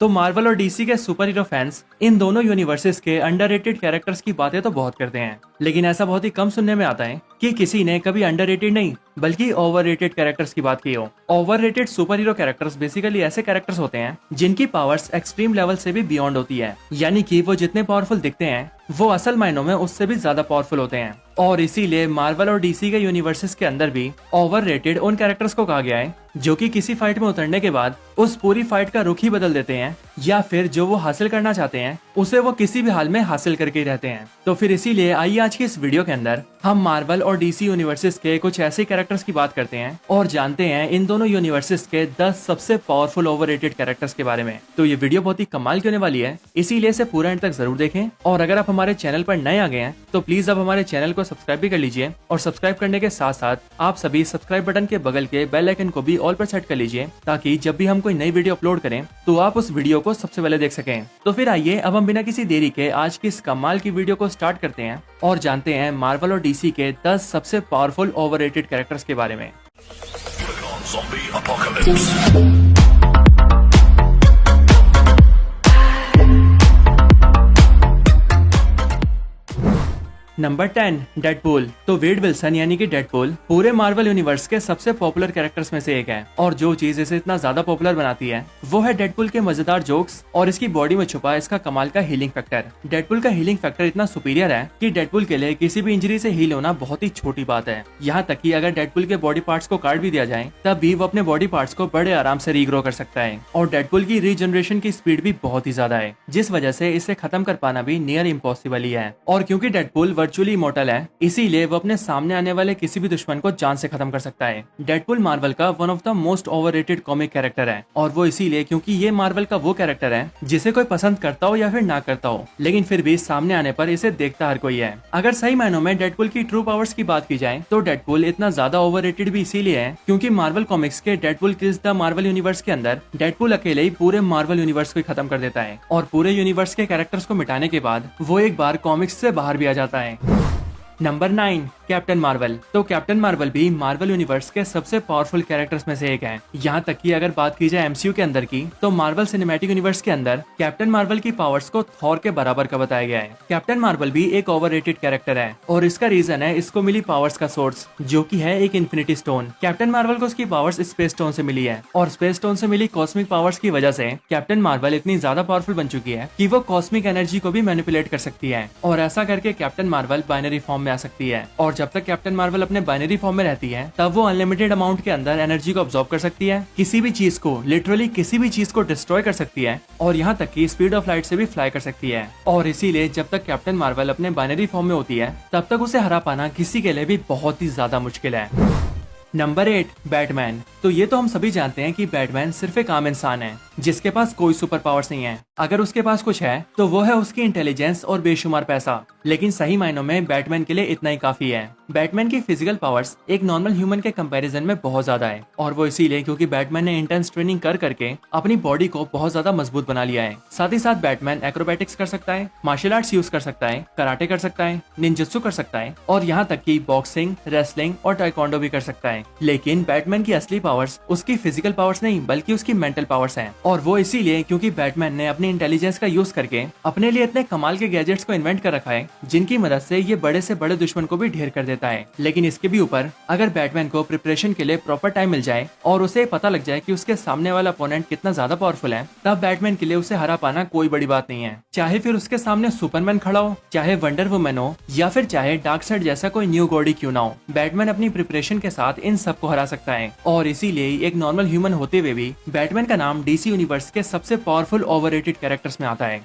तो मार्वल और डीसी के सुपर हीरो फैंस इन दोनों यूनिवर्सेस के अंडररेटेड कैरेक्टर्स की बातें तो बहुत करते हैं, लेकिन ऐसा बहुत ही कम सुनने में आता है कि किसी ने कभी अंडररेटेड नहीं बल्कि ओवररेटेड कैरेक्टर्स की बात की हो। Overrated super hero characters basically ऐसे कैरेक्टर्स होते हैं जिनकी पावर्स एक्सट्रीम लेवल से भी बियॉन्ड होती है, यानी कि वो जितने पावरफुल दिखते हैं वो असल मायनों में उससे भी ज्यादा पावरफुल होते हैं। और इसीलिए मार्वल और डीसी के यूनिवर्सेस के अंदर भी ओवररेटेड उन कैरेक्टर्स को कहा गया है जो कि किसी फाइट में उतरने के बाद उस पूरी फाइट का रुख ही बदल देते हैं, या फिर जो वो हासिल करना चाहते हैं उसे वो किसी भी हाल में हासिल करके ही रहते हैं। तो फिर इसीलिए आइए आज की इस वीडियो के अंदर हम मार्वल और डीसी यूनिवर्सेस के कुछ ऐसे कैरेक्टर्स की बात करते हैं और जानते हैं इन दोनों यूनिवर्सेस के 10 सबसे पावरफुल ओवररेटेड कैरेक्टर्स के बारे में। तो ये वीडियो बहुत ही कमाल की होने वाली है, इसीलिए इसे पूरा एंड तक जरूर देखें। और अगर आप हमारे चैनल पर नए आ गए हैं तो प्लीज आप हमारे चैनल को सब्सक्राइब भी कर लीजिए, और सब्सक्राइब करने के साथ साथ आप सभी सब्सक्राइब बटन के बगल के बेल आइकन को भी ऑल पर सेट कर लीजिए, ताकि जब भी हम कोई नई वीडियो अपलोड करें तो आप उस वीडियो को सबसे पहले देख सकें। तो फिर आइए अब हम बिना किसी देरी के आज की इस कमाल की वीडियो को स्टार्ट करते हैं और जानते हैं मार्वल और डीसी के 10 सबसे पावरफुल ओवररेटेड कैरेक्टर्स के बारे में। Number 10 Deadpool. तो वेड विल्सन यानी कि डेडपूल पूरे मार्वल यूनिवर्स के सबसे पॉपुलर कैरेक्टर्स में से एक है, और जो चीज इसे इतना ज्यादा पॉपुलर बनाती है वो है डेडपूल के मजेदार जोक्स और इसकी बॉडी में छुपा इसका कमाल का हीलिंग फैक्टर। डेडपूल का हीलिंग फैक्टर इतना सुपीरियर है कि डेडपूल के लिए किसी भी इंजरी से हील होना बहुत ही छोटी बात है। यहाँ तक कि अगर डेडपूल के बॉडी पार्ट्स को काट भी दिया जाए तब भी वो अपने बॉडी पार्ट्स को बड़े आराम से रीग्रो कर सकता है। और डेडपूल की रीजनरेशन की स्पीड भी बहुत ही ज्यादा है, जिस वजह से इसे खत्म कर पाना भी नियर इम्पॉसिबल ही है। और क्योंकि डेडपूल वर्चुअली इमॉर्टल है, इसीलिए वो अपने सामने आने वाले किसी भी दुश्मन को जान से खत्म कर सकता है। डेडपूल मार्वल का one of the most overrated comic character है, और वो इसीलिए क्योंकि ये मार्वल का वो कैरेक्टर है जिसे कोई पसंद करता हो या फिर ना करता हो, लेकिन फिर भी सामने आने पर इसे देखता हर कोई है। अगर सही मायनों में डेडपूल की ट्रू पावर्स की बात की जाए तो डेडपूल इतना ज्यादा ओवररेटेड भी इसीलिए है क्योंकि मार्वल कॉमिक्स के Deadpool kills the Marvel universe के अंदर डेडपूल अकेले ही पूरे मार्वल यूनिवर्स को खत्म कर देता है, और पूरे यूनिवर्स के कैरेक्टर्स को मिटाने के बाद वो एक बार कॉमिक्स से बाहर भी आ जाता है। Number 9 captain Marvel. तो कैप्टन मार्वल भी मार्वल यूनिवर्स के सबसे पावरफुल कैरेक्टर्स में से एक है। यहाँ तक कि अगर बात की जाए एमसीयू के अंदर की तो मार्वल सिनेमैटिक यूनिवर्स के अंदर कैप्टन मार्वल की पावर्स को थॉर के बराबर का बताया गया है। कैप्टन मार्वल भी एक ओवररेटेड कैरेक्टर है, और इसका रीजन है इसको मिली पावर्स का सोर्स, जो की है एक इन्फिनिटी स्टोन। कैप्टन मार्वल को उसकी पावर्स स्पेस स्टोन से मिली है, और स्पेस स्टोन से मिली कॉस्मिक पावर्स की वजह से कैप्टन मार्वल इतनी ज्यादा पावरफुल बन चुकी है कि वो कॉस्मिक एनर्जी को भी मैनिपुलेट कर सकती है, और ऐसा करके कैप्टन मार्वल बाइनरी फॉर्म में आ सकती है। और जब तक कैप्टन मार्वल अपने बाइनरी फॉर्म में रहती है तब वो अनलिमिटेड अमाउंट के अंदर एनर्जी को अब्सॉर्ब कर सकती है, किसी भी चीज को लिटरली किसी भी चीज को डिस्ट्रॉय कर सकती है, और यहाँ तक कि स्पीड ऑफ लाइट से भी फ्लाई कर सकती है। और इसीलिए जब तक कैप्टन मार्वल अपने बाइनरी फॉर्म में होती है तब तक उसे हरा पाना किसी के लिए भी बहुत ही ज्यादा मुश्किल है। Number 8 Batman. तो ये तो हम सभी जानते हैं कि बैटमैन सिर्फ एक आम इंसान है जिसके पास कोई सुपर पावर्स नहीं है। अगर उसके पास कुछ है तो वो है उसकी इंटेलिजेंस और बेशुमार पैसा, लेकिन सही मायनों में बैटमैन के लिए इतना ही काफी है। बैटमैन की फिजिकल पावर्स एक नॉर्मल ह्यूमन के कंपैरिजन में बहुत ज्यादा है, और वो इसीलिए क्योंकि बैटमैन ने इंटेंस ट्रेनिंग कर करके अपनी बॉडी को बहुत ज्यादा मजबूत बना लिया है। साथ ही साथ बैटमैन एक्रोबैटिक्स कर सकता है, मार्शल आर्ट्स यूज कर सकता है, कराटे कर सकता है, निंजुत्सु कर सकता है, और यहाँ तक कि बॉक्सिंग, रेसलिंग और टाइकोंडो भी कर सकता है। लेकिन बैटमैन की असली पावर्स उसकी फिजिकल पावर्स नहीं बल्कि उसकी मेंटल पावर्स हैं, और वो इसीलिए क्योंकि बैटमैन ने अपनी इंटेलिजेंस का यूज करके अपने लिए इतने कमाल के गैजेट्स को इन्वेंट कर रखा है जिनकी मदद से ये बड़े से बड़े दुश्मन को भी ढेर कर देता है। लेकिन इसके भी ऊपर अगर बैटमैन को प्रिपरेशन के लिए प्रॉपर टाइम मिल जाए और उसे पता लग जाए कि उसके सामने वाला अपोनेंट कितना ज्यादा पावरफुल है, तब बैटमैन के लिए उसे हरा पाना कोई बड़ी बात नहीं है। चाहे फिर उसके सामने सुपरमैन खड़ा हो, चाहे वंडर वुमन हो, या फिर चाहे डार्कसाइड जैसा कोई न्यू गॉड ही क्यों ना हो, बैटमैन अपनी प्रिपरेशन के साथ इन सबको हरा सकता है। और इसीलिए एक नॉर्मल ह्यूमन होते हुए भी बैटमैन का नाम डीसी यूनिवर्स के सबसे पावरफुल ओवररेटेड कैरेक्टर्स में आता है।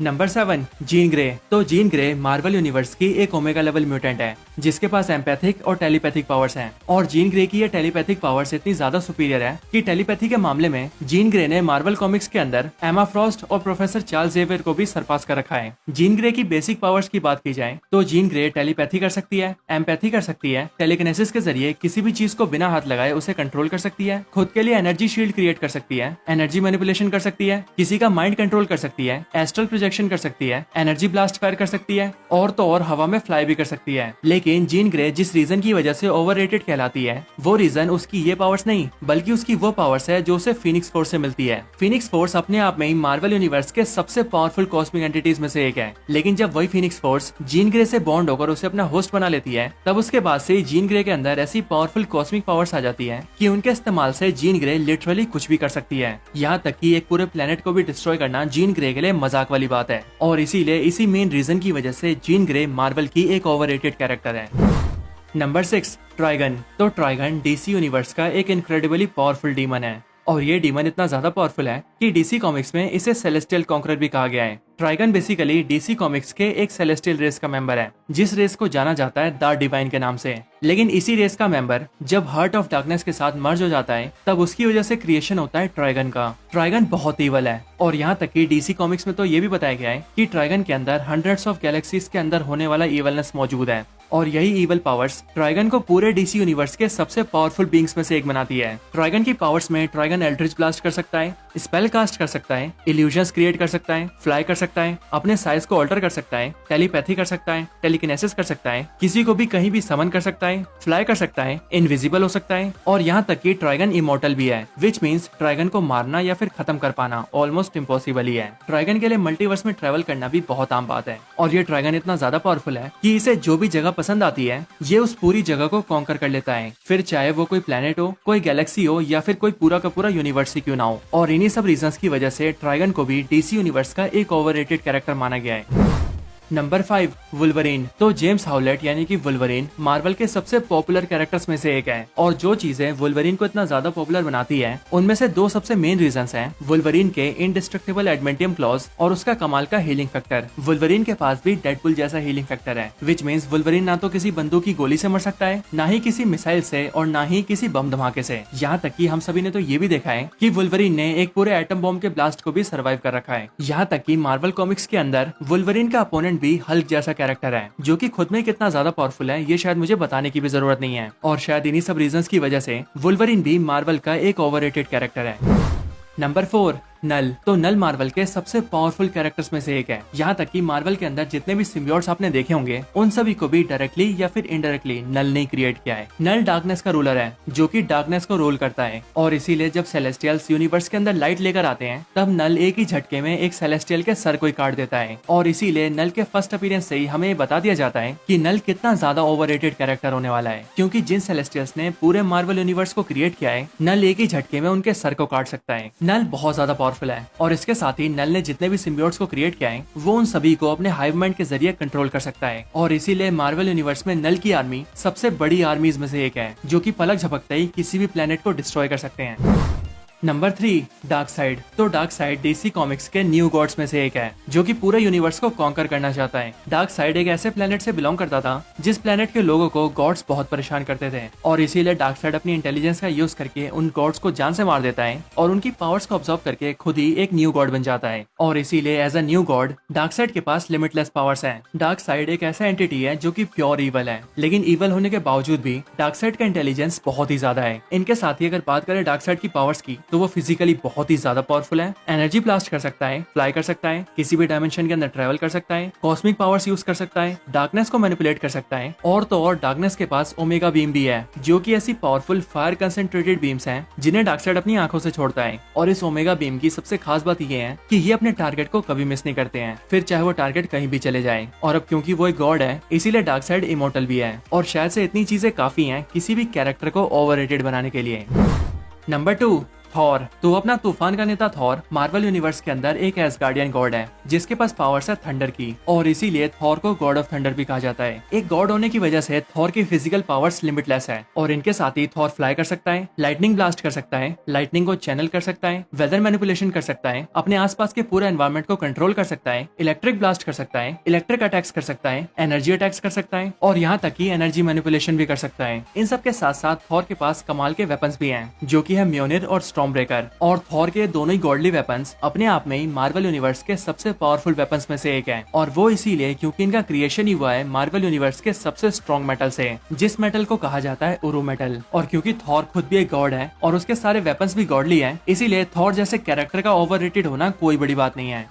Number 7 Jean Grey. तो जीन ग्रे मार्वल यूनिवर्स की एक ओमेगा लेवल म्यूटेंट है जिसके पास एम्पैथिक और टेलीपैथिक पावर्स हैं, और जीन ग्रे की ये टेलीपैथिक पावर्स इतनी ज्यादा सुपीरियर है कि टेलीपैथी के मामले में जीन ग्रे ने मार्वल कॉमिक्स के अंदर एमा फ्रॉस्ट और प्रोफेसर चार्ल्स जेवियर को भी सरपास कर रखा है। जीन ग्रे की बेसिक पावर्स की बात की जाए तो जीन ग्रे टेलीपैथी कर सकती है, एम्पैथी कर सकती है, टेलीकिनेसिस के जरिए किसी भी चीज को बिना हाथ लगाए उसे कंट्रोल कर सकती है, खुद के लिए एनर्जी शील्ड क्रिएट कर सकती है, एनर्जी मैनिपुलेशन कर सकती है, किसी का माइंड कंट्रोल कर सकती है, एस्ट्रल प्रोजेक्शन कर सकती है, एनर्जी ब्लास्ट फायर कर सकती है और तो और हवा में फ्लाई भी कर सकती है। लेकिन जीन ग्रे जिस रीजन की वजह से ओवररेटेड कहलाती है वो रीजन उसकी ये पावर्स नहीं बल्कि उसकी वो पावर्स है जो उसे फीनिक्स फोर्स से मिलती है। फीनिक्स फोर्स अपने आप में ही मार्वल यूनिवर्स के सबसे पावरफुल कॉस्मिक एंटिटीज में से एक है। लेकिन जब वही फीनिक्स फोर्स जीन ग्रे से बॉन्ड होकर उसे अपना होस्ट बना लेती है तब उसके बाद से जीन ग्रे के अंदर ऐसी पावरफुल कॉस्मिक पावर्स आ जाती है कि उनके इस्तेमाल से जीन ग्रे लिटरली कुछ भी कर सकती है। यहाँ तक कि एक पूरे प्लेनेट को भी डिस्ट्रॉय करना जीन ग्रे के लिए मजाक वाली बात है और इसीलिए इसी मेन रीजन की वजह से जीन ग्रे मार्वल की एक ओवररेटेड कैरेक्टर है। नंबर 6, ट्राइगन। तो ट्राइगन डीसी यूनिवर्स का एक इनक्रेडिबली पावरफुल डीमन है और ये डीमन इतना ज्यादा पावरफुल है कि डीसी कॉमिक्स में इसे सेलेस्टियल कॉन्करर भी कहा गया है। ट्राइगन बेसिकली डीसी कॉमिक्स के एक सेलेस्टियल रेस का मेंबर है जिस रेस को जाना जाता है द डिवाइन के नाम से। लेकिन इसी रेस का मेंबर जब हार्ट ऑफ डार्कनेस के साथ मर्ज हो जाता है तब उसकी वजह से क्रिएशन होता है ट्राइगन का। ट्राइगन बहुत ईवल है और यहाँ तक कि डीसी कॉमिक्स में तो ये भी बताया गया है कि ट्राइगन के अंदर हंड्रेड्स ऑफ गैलेक्सीज के अंदर होने वाला ईवलनेस मौजूद है और यही ईवल पावर्स ट्राइगन को पूरे डीसी यूनिवर्स के सबसे पावरफुल बीइंग्स में से एक बनाती है। ट्राइगन की पावर्स में ट्राइगन एल्ड्रिच ब्लास्ट कर सकता है, स्पेल कास्ट कर सकता है, इल्यूजन्स क्रिएट कर सकता है, फ्लाई कर सकता है, अपने साइज को ऑल्टर कर सकता है, टेलीपैथी कर सकता है, टेलीकिनेसिस कर सकता है, किसी को भी कहीं भी समन कर सकता है, फ्लाई कर सकता है, इनविजिबल हो सकता है और यहाँ तक कि ट्राइगन इमोर्टल भी है, विच मीन्स ट्राइगन को मारना या फिर खत्म कर पाना ऑलमोस्ट इम्पॉसिबल ही है। ट्राइगन के लिए मल्टीवर्स में ट्रेवल करना भी बहुत आम बात है और ये ट्राइगन इतना ज्यादा पावरफुल है कि इसे जो भी जगह पसंद आती है ये उस पूरी जगह को कॉन्कर कर लेता है, फिर चाहे वो कोई प्लेनेट हो, कोई गैलेक्सी हो या फिर कोई पूरा का पूरा यूनिवर्स ही क्यों ना हो। और इन्हीं सब रीजंस की वजह से ट्राइगन को भी डीसी यूनिवर्स का एक ओवररेटेड कैरेक्टर माना गया है। Number 5, Wolverine. तो जेम्स हाउलेट यानी कि वुल्वरीन मार्वल के सबसे पॉपुलर कैरेक्टर्स में से एक है और जो चीजें वुल्वरीन को इतना ज्यादा पॉपुलर बनाती है उनमें से दो सबसे मेन रीजंस हैं वुल्वरीन के इंडिस्ट्रक्टिबल एडमेंटियम क्लॉज और उसका कमाल का हीलिंग फैक्टर। वुल्वरीन के पास भी डेडपुल जैसा हीलिंग फैक्टर है, विच मीन्स वुल्वरीन ना तो किसी बंदूक की गोली से मर सकता है, ना ही किसी मिसाइल से और ना ही किसी बम धमाके से। यहाँ तक कि हम सभी ने तो ये भी देखा है कि वुल्वरीन ने एक पूरे एटम बॉम्ब के ब्लास्ट को भी सर्वाइव कर रखा है। यहाँ तक कि मार्वल कॉमिक्स के अंदर वुल्वरीन का अपोनेंट भी हल्क जैसा कैरेक्टर है जो कि खुद में कितना ज्यादा पावरफुल है ये शायद मुझे बताने की भी जरूरत नहीं है और शायद इन्हीं सब रीजंस की वजह से वुल्वरीन भी मार्वल का एक ओवररेटेड कैरेक्टर है। नंबर 4, नल। तो नल मार्वल के सबसे पावरफुल कैरेक्टर्स में से एक है। यहाँ तक कि मार्वल के अंदर जितने भी सिम्बियोट्स आपने देखे होंगे उन सभी को भी डायरेक्टली या फिर इनडायरेक्टली नल ने क्रिएट किया है। नल डार्कनेस का रूलर है जो कि डार्कनेस को रोल करता है और इसीलिए जब सेलेस्टियल्स यूनिवर्स के अंदर लाइट लेकर आते हैं तब नल एक ही झटके में एक सेलेस्टियल के सर को ही काट देता है और इसीलिए नल के फर्स्ट अपीयरेंस से ही हमें ये बता दिया जाता है कि नल कितना ज्यादा ओवररेटेड कैरेक्टर होने वाला है, क्योंकि जिन सेलेस्टियल्स ने पूरे मार्वल यूनिवर्स को क्रिएट किया है नल एक ही झटके में उनके सर को काट सकता है। नल बहुत ज्यादा पावरफुल है और इसके साथ ही नल ने जितने भी सिम्बियोट्स को क्रिएट किया है वो उन सभी को अपने हाइव माइंड के जरिए कंट्रोल कर सकता है और इसीलिए मार्वल यूनिवर्स में नल की आर्मी सबसे बड़ी आर्मीज में से एक है जो कि पलक झपकते ही किसी भी प्लेनेट को डिस्ट्रॉय कर सकते हैं। Number 3, dark side. तो डार्कसाइड डीसी कॉमिक्स के न्यू गॉड्स में से एक है जो कि पूरे यूनिवर्स को कॉन्कर करना चाहता है। डार्कसाइड एक ऐसे प्लेनेट से बिलोंग करता था जिस प्लेनेट के लोगों को गॉड्स बहुत परेशान करते थे और इसीलिए डार्कसाइड अपनी इंटेलिजेंस का यूज करके उन गॉड्स को जान से मार देता है और उनकी पावर्स को ऑब्जर्व करके खुद ही एक न्यू गॉड बन जाता है और इसीलिए as a new god Darkseid के पास लिमिटलेस पावर्स है। डार्कसाइड एक ऐसा एंटिटी है जो कि प्योर ईवल है, लेकिन ईवल होने के बावजूद भी डार्कसाइड का इंटेलिजेंस बहुत ही ज्यादा है। इनके साथ ही अगर बात करें डार्कसाइड की पावर्स की तो वो फिजिकली बहुत ही ज्यादा पावरफुल है, एनर्जी ब्लास्ट कर सकता है, फ्लाई कर सकता है, किसी भी डायमेंशन के अंदर ट्रेवल कर सकता है, कॉस्मिक पावर्स यूज कर सकता है, डार्कनेस को मैनिपुलेट कर सकता है और तो और डार्कनेस के पास ओमेगा बीम भी है जो कि ऐसी पावरफुल फायर कंसेंट्रेटेड बीम्स हैं जिन्हें डार्कसाइड अपनी आंखों से छोड़ता है। और इस ओमेगा बीम की सबसे खास बात ये है कि ये अपने टारगेट को कभी मिस नहीं करते हैं, फिर चाहे वो टारगेट कहीं भी चले जाए। और अब क्योंकि वो एक गॉड है इसीलिए डार्कसाइड इमोर्टल भी है और शायद से इतनी चीजें काफी हैं किसी भी कैरेक्टर को ओवररेटेड बनाने के लिए। Number 2, Thor. तो अपना तूफान का नेता थॉर मार्वल यूनिवर्स के अंदर एक एसगार्डियन गॉड है जिसके पास पावर्स है थंडर की और इसीलिए थॉर को गॉड ऑफ थंडर भी कहा जाता है। एक गॉड होने की वजह से थॉर की फिजिकल पावर्स लिमिटलेस है और इनके साथ ही थॉर फ्लाई कर सकता है, लाइटनिंग ब्लास्ट कर सकता है, लाइटनिंग को चैनल कर सकता है, वेदर मैनिपुलेशन कर सकता है, अपने आसपास के पूरे एनवायरमेंट को कंट्रोल कर सकता है, इलेक्ट्रिक ब्लास्ट कर सकता है, इलेक्ट्रिक अटैक्स कर सकता है, एनर्जी अटैक्स कर सकता है और यहाँ तक कि एनर्जी मैनिपुलेशन भी कर सकता है। इन सब के साथ साथ थॉर के पास कमाल के वेपन्स भी हैं जो कि है म्योनिर और स्टॉर्म ब्रेकर और थॉर के दोनों ही गॉडली वेपन्स अपने आप में ही मार्वल यूनिवर्स के सबसे पावरफुल वेपन्स में से एक है और वो इसीलिए क्योंकि इनका क्रिएशन ही हुआ है मार्वल यूनिवर्स के सबसे स्ट्रॉन्ग मेटल से, जिस मेटल को कहा जाता है उरू मेटल। और क्योंकि थॉर खुद भी एक गॉड है और उसके सारे वेपन्स भी गॉडली हैं, इसीलिए थॉर जैसे कैरेक्टर का ओवररेटेड होना कोई बड़ी बात नहीं है।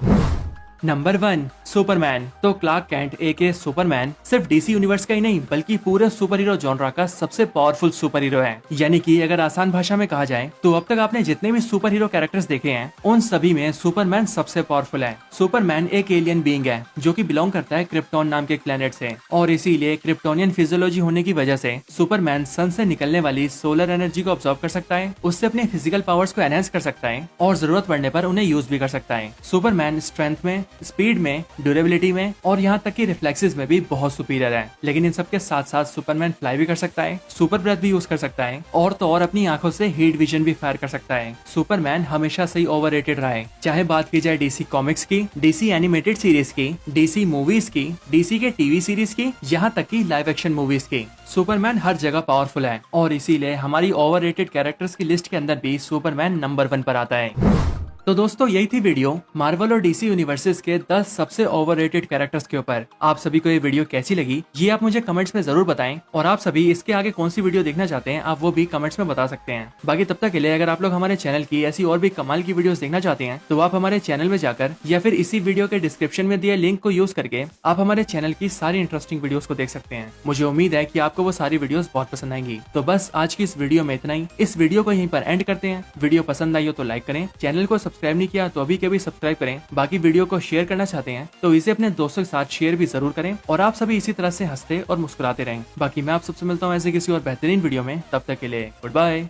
Number 1, Superman. तो क्लार्क कैंट एके सुपरमैन सिर्फ डीसी यूनिवर्स का ही नहीं बल्कि पूरे सुपर हीरो जॉनरा का सबसे पावरफुल सुपर हीरो है। यानी कि अगर आसान भाषा में कहा जाए तो अब तक आपने जितने भी सुपर हीरो कैरेक्टर्स देखे हैं उन सभी में सुपरमैन सबसे पावरफुल है। सुपरमैन एक एलियन बीइंग है जो कि बिलोंग करता है क्रिप्टॉन नाम के प्लेनेट से, और इसीलिए क्रिप्टोनियन फिजियोलॉजी होने की वजह से सुपरमैन सन से निकलने वाली सोलर एनर्जी को ऑब्जर्व कर सकता है, उससे अपने फिजिकल पावर्स को एनहांस कर सकता है और जरूरत पड़ने पर उन्हें यूज भी कर सकता है। सुपरमैन स्ट्रेंथ में, स्पीड में, ड्यूरेबिलिटी में और यहाँ तक कि रिफ्लेक्सेस में भी बहुत सुपीरियर है। लेकिन इन सबके साथ साथ सुपरमैन फ्लाई भी कर सकता है, सुपर ब्रेथ भी यूज कर सकता है और तो और अपनी आंखों से हीट विजन भी फायर कर सकता है। सुपरमैन हमेशा से ही ओवररेटेड रहा है, चाहे बात की जाए डीसी कॉमिक्स की, डीसी एनिमेटेड सीरीज की, डीसी मूवीज की, डीसी के टीवी सीरीज की, यहाँ तक की लाइव एक्शन मूवीज की। सुपरमैन हर जगह पावरफुल है और इसीलिए हमारी ओवररेटेड कैरेक्टर्स की लिस्ट के अंदर भी सुपरमैन नंबर 1 पर आता है। तो दोस्तों यही थी वीडियो मार्वल और डीसी यूनिवर्सेस के 10 सबसे ओवररेटेड कैरेक्टर्स के ऊपर। आप सभी को ये वीडियो कैसी लगी ये आप मुझे कमेंट्स में जरूर बताएं, और आप सभी इसके आगे कौन सी वीडियो देखना चाहते हैं आप वो भी कमेंट्स में बता सकते हैं। बाकी तब तक के लिए अगर आप लोग हमारे चैनल की ऐसी और भी कमाल की वीडियोस देखना चाहते हैं तो आप हमारे चैनल में जाकर या फिर इसी वीडियो के डिस्क्रिप्शन में दिए लिंक को यूज करके आप हमारे चैनल की सारी इंटरेस्टिंग वीडियोस को देख सकते हैं। मुझे उम्मीद है कि आपको वो सारी वीडियोस बहुत पसंद आएंगी। तो बस आज की इस वीडियो में इतना ही। इस वीडियो को यहीं पर एंड करते हैं। वीडियो पसंद आई हो तो लाइक करें, चैनल को सब्सक्राइब नहीं किया तो अभी के भी सब्सक्राइब करें। बाकी वीडियो को शेयर करना चाहते हैं तो इसे अपने दोस्तों के साथ शेयर भी जरूर करें, और आप सभी इसी तरह से हंसते और मुस्कुराते रहें। बाकी मैं आप सबसे मिलता हूँ ऐसे किसी और बेहतरीन वीडियो में, तब तक के लिए गुड बाय।